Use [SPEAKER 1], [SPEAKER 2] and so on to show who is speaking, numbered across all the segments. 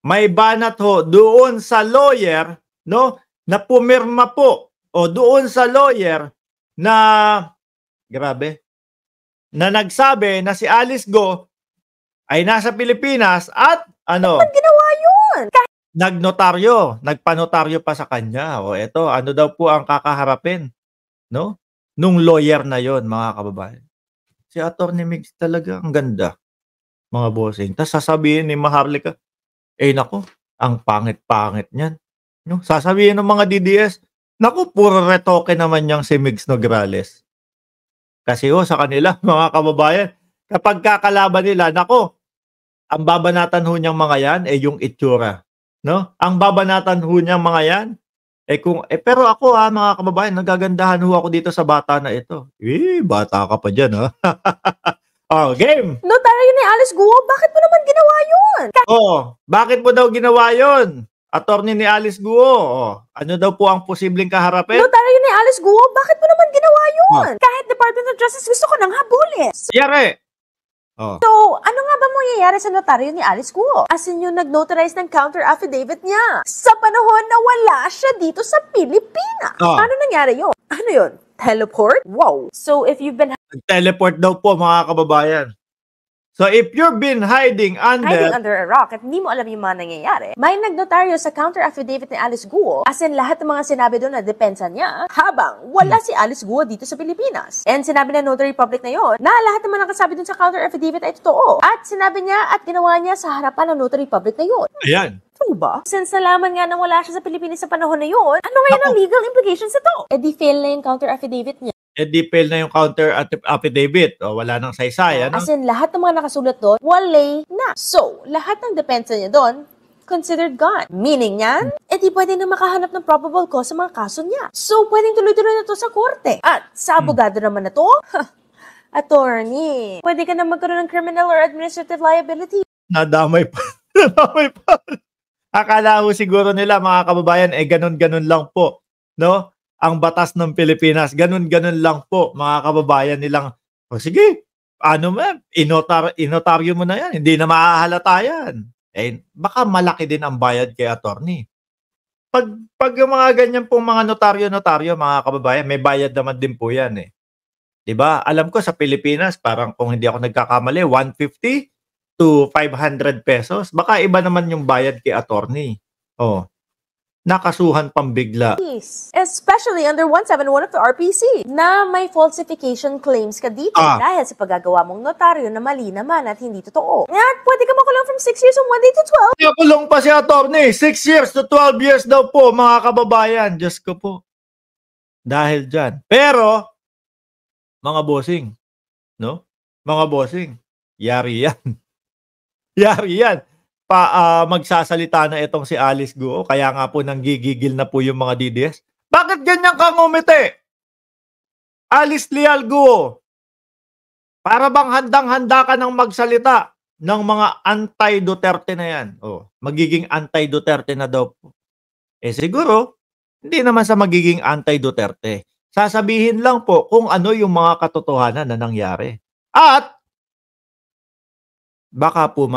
[SPEAKER 1] may banat ho doon sa lawyer, no, na pumirma po o doon sa lawyer na grabe, na nagsabi na si Alice Go ay nasa Pilipinas at ano,
[SPEAKER 2] Ba't ginawa yun?
[SPEAKER 1] nagpanotaryo pa sa kanya. O eto, ano daw po ang kakaharapin, no? Nung lawyer na yon, mga kababayan. Si Attorney Migs talaga ang ganda, mga bossing. Tas sasabihin ni Maharlika, nako, ang pangit-pangit niyan. No? Sasabihin ng mga DDS, naku, puro retoke naman yang si Migs Nograles. Kasi sa kanila, mga kababayan, kapag kakalaban nila, nako, ang babanatan ho niyang mga yan, yung itsura. No? Ang babanatan ho niyang mga yan, pero ako mga kababayan, nagagandahan ho ako dito sa bata na ito. Bata ka pa dyan, ha? Game!
[SPEAKER 2] Notaryo ni Alice Guo, bakit mo naman ginawa yun?
[SPEAKER 1] Bakit mo daw ginawa yun? Attorney ni Alice Guo, ano daw po ang posibleng kaharapin?
[SPEAKER 2] Notaryo ni Alice Guo, bakit mo naman ginawa yun? Kahit Department of Justice gusto ko nang habulin.
[SPEAKER 1] Yari!
[SPEAKER 2] So, ano nga ba mangyayari sa notaryo ni Alice Guo? As in yung nag-notarize ng counter affidavit niya sa panahon na wala siya dito sa Pilipinas. Paano nangyari yun? Ano yun? Teleport? Wow. So, if you've been
[SPEAKER 1] teleport daw po, mga kababayan. So, if you've been hiding under
[SPEAKER 2] a rock at hindi mo alam yung mga nangyayari, may nagnotaryo sa counter affidavit ni Alice Guo, as in lahat ng mga sinabi doon na depensa niya, habang wala si Alice Guo dito sa Pilipinas. And sinabi na notary public na yon na lahat ng mga nakasabi doon sa counter affidavit ay totoo. At sinabi niya at ginawa niya sa harapan ng notary public na yon.
[SPEAKER 1] Ayan.
[SPEAKER 2] True ba? Since nalaman nga na wala siya sa Pilipinas sa panahon na yon, ano ngayon ang legal implications nito? Di fail na yung counter affidavit niya.
[SPEAKER 1] Di-fail na yung counter affidavit. Wala nang saysay.
[SPEAKER 2] As in, lahat ng mga nakasulat doon, wala na. So, lahat ng depensa niya doon, considered gone. Meaning niyan, di pwede na makahanap ng probable cause sa mga kaso niya. So, pwedeng tuloy-tuloy na to sa korte. At sa abogado naman na to, attorney, pwede ka na magkaroon ng criminal or administrative liability.
[SPEAKER 1] Nadamay pa. Nadamay pa. Akala ko siguro nila, mga kababayan, ganun-ganun lang po. No? Ang batas ng Pilipinas, ganun-ganun lang po, mga kababayan nilang, sige, inotaryo mo na yan, hindi na mahahalata yan. Baka malaki din ang bayad kay attorney. Pag yung mga ganyan pong mga notaryo, mga kababayan, may bayad naman din po yan eh. Diba? Alam ko sa Pilipinas, parang kung hindi ako nagkakamali, 150 to 500 pesos. Baka iba naman yung bayad kay attorney. Nakasuhan pambigla.
[SPEAKER 2] Especially under 171 of the RPC na may falsification claims ka dito dahil sa paggagawa mong notaryo na mali naman at hindi totoo. At pwede ka makulong from 6 years and 1 day to 12.
[SPEAKER 1] Kulong pa si attorney. 6 years to 12 years daw po, mga kababayan. Diyos ko po. Dahil dyan. Pero, mga bossing, no? Mga bossing, yari yan. Yari yan. Magsasalita na itong si Alice Guo, kaya nga po nanggigigil na po yung mga DDS. Bakit ganyan ka ngumiti? Alice Leal Guo, para bang handang-handa ka ng magsalita ng mga anti-Duterte na yan? Magiging anti-Duterte na daw po. Siguro, hindi naman sa magiging anti-Duterte. Sasabihin lang po kung ano yung mga katotohanan na nangyari. At, baka po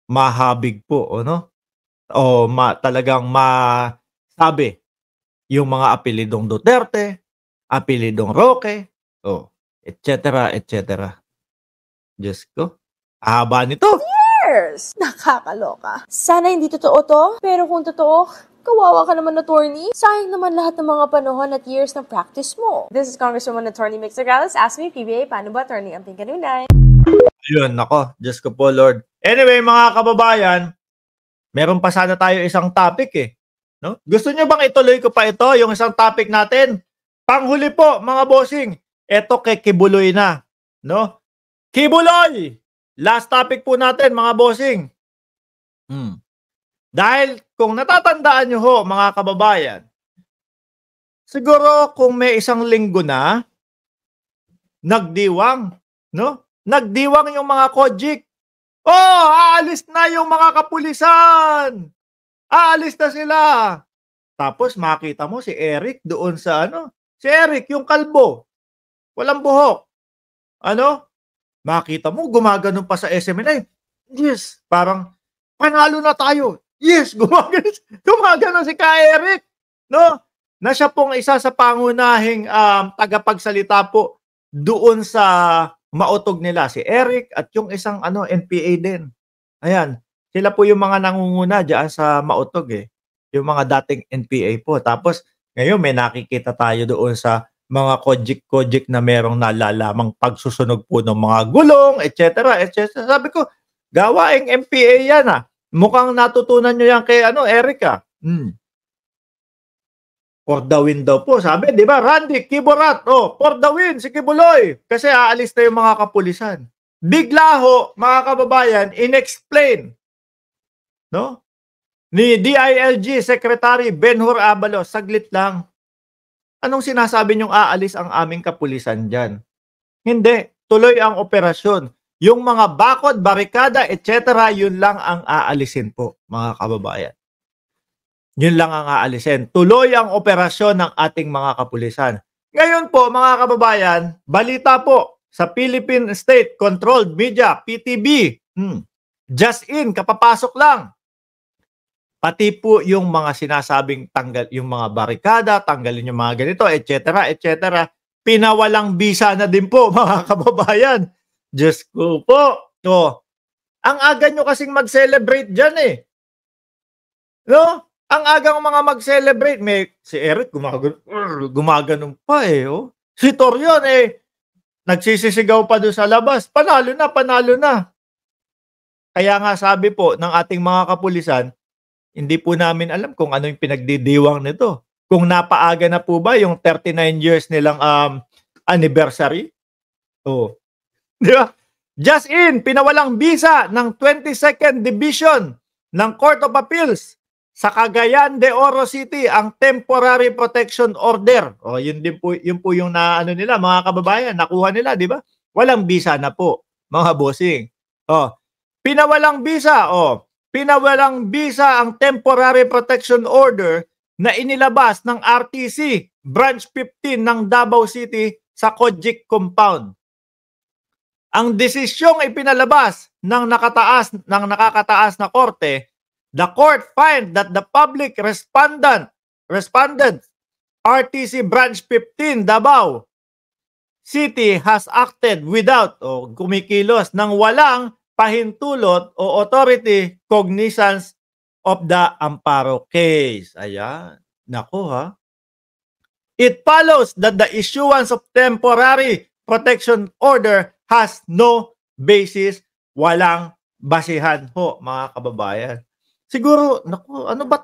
[SPEAKER 1] mahabig po, talagang masabi yung mga apelidong Duterte, apelidong Roque, etc., etc. Diyos ko, haba nito.
[SPEAKER 2] Years! Nakakaloka. Sana hindi totoo to, pero kung totoo, kawawa ka naman, attorney. Sayang naman lahat ng mga panahon at years ng practice mo. This is Congresswoman Attorney Migs Nograles. Ask me, PBA, paano ba, Attorney Amping Kanunay?
[SPEAKER 1] Yun, nako, Diyos ko po, Lord. Anyway, mga kababayan, meron pa sana tayo isang topic eh. No? Gusto nyo bang ituloy ko pa ito, yung isang topic natin? Panghuli po, mga bossing. Ito kay Kibuloy na. No? Kibuloy! Last topic po natin, mga bossing. Dahil kung natatandaan nyo ho, mga kababayan, siguro kung may isang linggo na, nagdiwang, no? Nagdiwang yung mga kojik. Aalis na yung mga kapulisan. Aalis na sila. Tapos makita mo si Eric doon sa si Eric, yung kalbo. Walang buhok. Makita mo gumaganon pa sa SMNI. Yes, parang panalo na tayo. Yes, gumagano si Ka Eric, no? Na siya pong isa sa pangunahing tagapagsalita po doon sa mautog nila, si Eric at yung isang NPA din. Ayan, sila po yung mga nangunguna diyan sa mautog yung mga dating NPA po. Tapos ngayon may nakikita tayo doon sa mga kojik-kojik na merong nalalamang pagsusunog po ng mga gulong, etc. etc. Sabi ko, gawaing NPA yan Mukhang natutunan nyo yan kay Eric For the win daw po. Sabi, di ba, Randy, Kiborat, for the win, si Kibuloy. Kasi aalis na yung mga kapulisan. Bigla ho, mga kababayan, inexplain, no? Ni DILG Secretary Benhur Abalos, saglit lang. Anong sinasabi niyong aalis ang aming kapulisan dyan? Hindi. Tuloy ang operasyon. Yung mga bakod, barikada, etc., yun lang ang aalisin po, mga kababayan. Yun lang ang aalisin. Tuloy ang operasyon ng ating mga kapulisan. Ngayon po, mga kababayan, balita po sa Philippine State Controlled Media, PTB. Just in, kapapasok lang. Pati po yung mga sinasabing tanggal, yung mga barikada, tanggalin yung mga ganito, etc., etc., pinawalang bisa na din po, mga kababayan. Diyos ko po. Ang aga nyo kasing mag-celebrate dyan No? Ang agang mga mag-celebrate. Si Eric gumaganon pa Si Torion nagsisisigaw pa doon sa labas. Panalo na, panalo na. Kaya nga sabi po ng ating mga kapulisan, hindi po namin alam kung ano yung pinagdidiwang nito. Kung napaaga na po ba yung 39 years nilang anniversary. Di ba? Just in, pinawalang bisa ng 22nd Division ng Court of Appeals sa Cagayan de Oro City ang Temporary Protection Order. Yun po yung nila, mga kababayan, nakuha nila, di ba? Walang bisa na po, mga bossing. Pinawalang bisa, pinawalang bisa ang Temporary Protection Order na inilabas ng RTC Branch 15 ng Davao City sa Kojik Compound. Ang desisyong ipinalabas ng nakakataas na korte, the court find that the public respondent RTC Branch 15 Davao City has acted without kumikilos ng walang pahintulot o authority cognizance of the amparo case. Ayan. Naku It follows that the issuance of temporary protection order has no basis, walang basihan ho, mga kababayan. Siguro, naku, ano ba